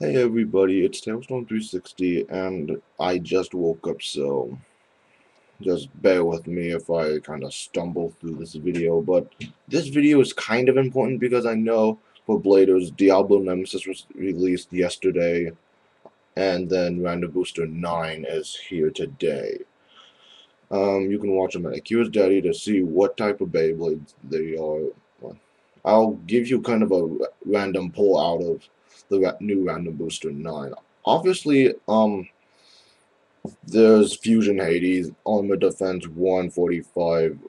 Hey everybody, it's TailsStorm360 and I just woke up, so just bear with me if I kind of stumble through this video. But this video is kind of important because I know for Bladers, Diablo Nemesis was released yesterday, and then Random Booster 9 is here today. You can watch them at Akira's Daddy to see what type of Beyblades they are. I'll give you kind of a random pull out of the new Random Booster 9. Obviously, there's Fusion Hades, Armor Defense 145,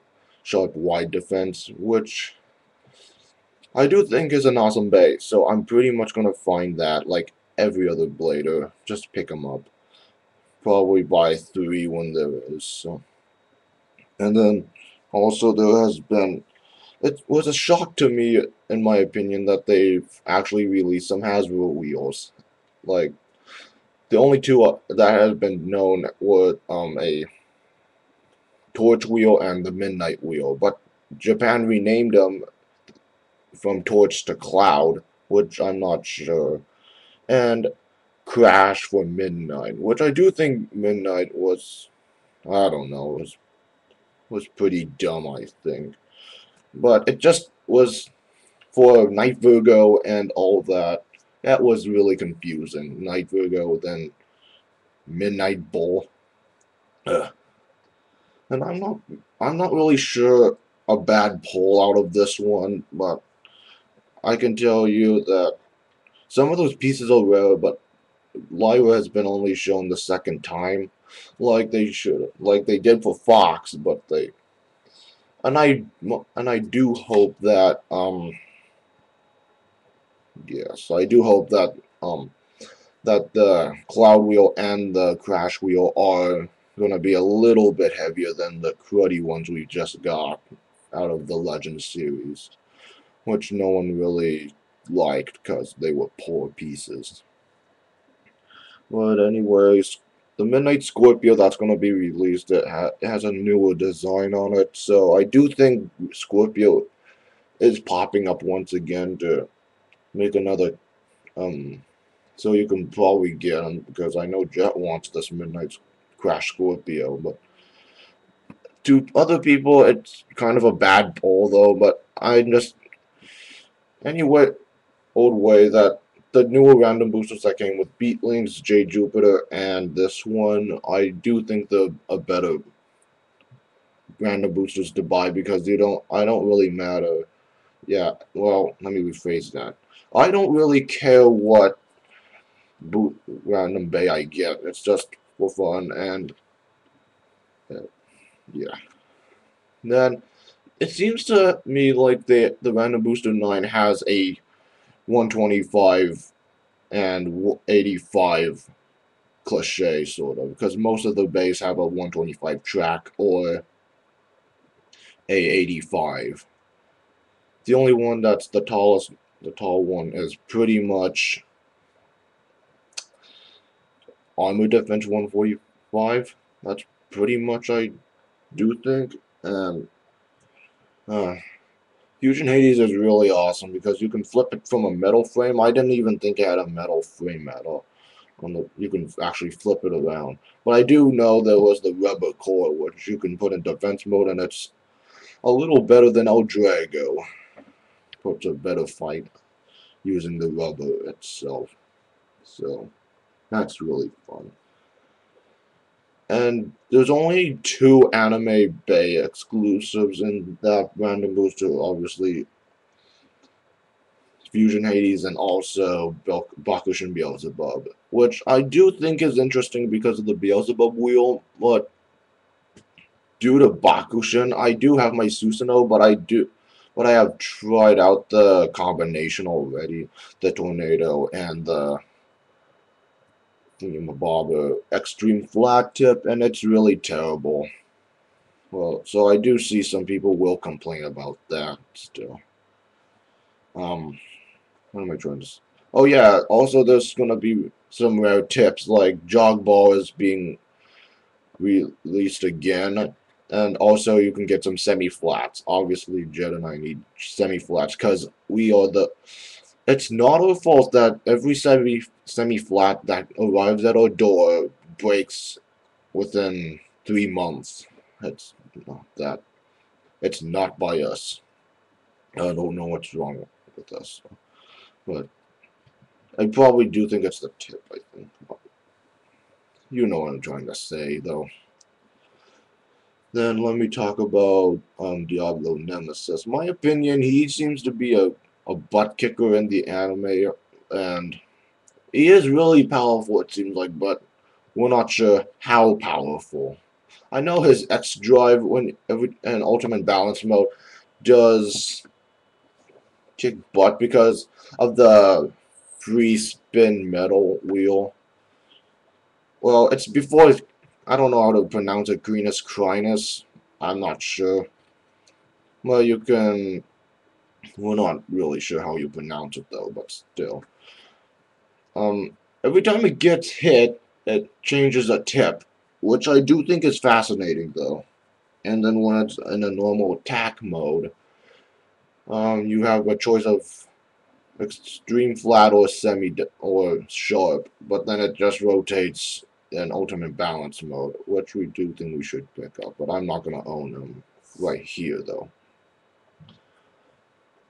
Sharp Wide Defense, which I do think is an awesome base, so I'm pretty much gonna find that like every other blader. Just pick them up. Probably buy 3 when there is, so. And then also there has been it was a shock to me, in my opinion, that they've actually released some Hasbro wheels. Like, the only two that has been known were a Torch wheel and the Midnight wheel, but Japan renamed them from Torch to Cloud, which I'm not sure, and Crash for Midnight, which I do think Midnight was, I don't know, was pretty dumb, I think. But it just was for Night Virgo and all that. That was really confusing. Night Virgo, then Midnight Bull. Ugh. And I'm not really sure a bad pull out of this one, but I can tell you that some of those pieces are rare, but Lyra has been only shown the second time, like they should, like they did for Fox, but they and I do hope that yes, I do hope that that the Cloud Wheel and the Crash Wheel are gonna be a little bit heavier than the cruddy ones we just got out of the Legends series, which no one really liked because they were poor pieces. But anyways, the Midnight Scorpio that's going to be released, it has a newer design on it, so I do think Scorpio is popping up once again to make another, so you can probably get them, because I know Jet wants this Midnight Crash Scorpio, but to other people, it's kind of a bad pull, though, but I just, anyway, old way that the newer random boosters that came with Beatlings, J Jupiter, and this one, I do think they're a better random boosters to buy because I don't really matter. Yeah, well, let me rephrase that. I don't really care what random bay I get. It's just for fun, and uh, yeah. Then it seems to me like the random booster 9 has a 125 and 85 cliche, sort of, because most of the bays have a 125 track or a 85. The only one that's the tall one, is pretty much armor defense 145. That's pretty much, I do think. And uh, Fusion Hades is really awesome because you can flip it from a metal frame. I didn't even think it had a metal frame at all. You can actually flip it around. But I do know there was the rubber core, which you can put in defense mode, and it's a little better than El Drago. Puts a better fight using the rubber itself. So that's really fun. And there's only 2 Anime Bay exclusives in that random booster, obviously Fusion Hades and also Bakushin Beelzebub, which I do think is interesting because of the Beelzebub wheel, but due to Bakushin, I do have my Susanoo, but I have tried out the combination already, the Tornado and the Thingamabob Extreme Flat Tip, and it's really terrible. Well, so I do see some people will complain about that still. What am I trying to? Oh yeah. Also, there's gonna be some rare tips like Jog Ball is being released again, and also you can get some semi flats. Obviously, Jet and I need semi flats because we are the It's not our fault that every semi-flat that arrives at our door breaks within 3 months. It's not that. It's not by us. I don't know what's wrong with us, but I probably do think it's the tip. I think you know what I'm trying to say, though. Then let me talk about Diablo Nemesis. My opinion, he seems to be a butt kicker in the anime, and he is really powerful, it seems like, but we're not sure how powerful. I know his X drive when in Ultimate Balance mode does kick butt because of the free spin metal wheel. Well, it's before I don't know how to pronounce it. Greenus Crinus. I'm not sure. Well, you can. We're not really sure how you pronounce it though, but still. Every time it gets hit, it changes a tip, which I do think is fascinating though. And then when it's in a normal attack mode, you have a choice of extreme flat or semi or sharp, but then it just rotates in ultimate balance mode, which we do think we should pick up, but I'm not gonna own them right here though.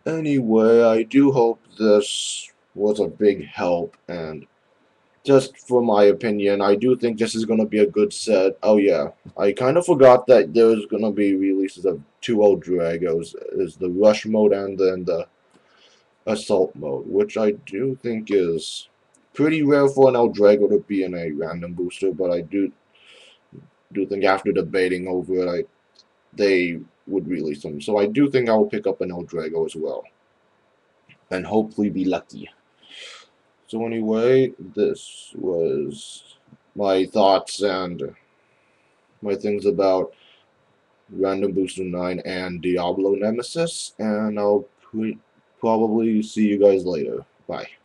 Anyway, I do hope this was a big help, and just for my opinion, I do think this is gonna be a good set. Oh yeah, I kind of forgot that there's gonna be releases of two old Dragos, is the rush mode and then the assault mode, which I do think is pretty rare for an Eldrago to be in a random booster, but I do think after debating over it, they would release them. So I do think I'll pick up an Eldrago as well, and hopefully be lucky. So anyway, this was my thoughts and my things about Random Booster 9 and Diablo Nemesis, and I'll probably see you guys later. Bye.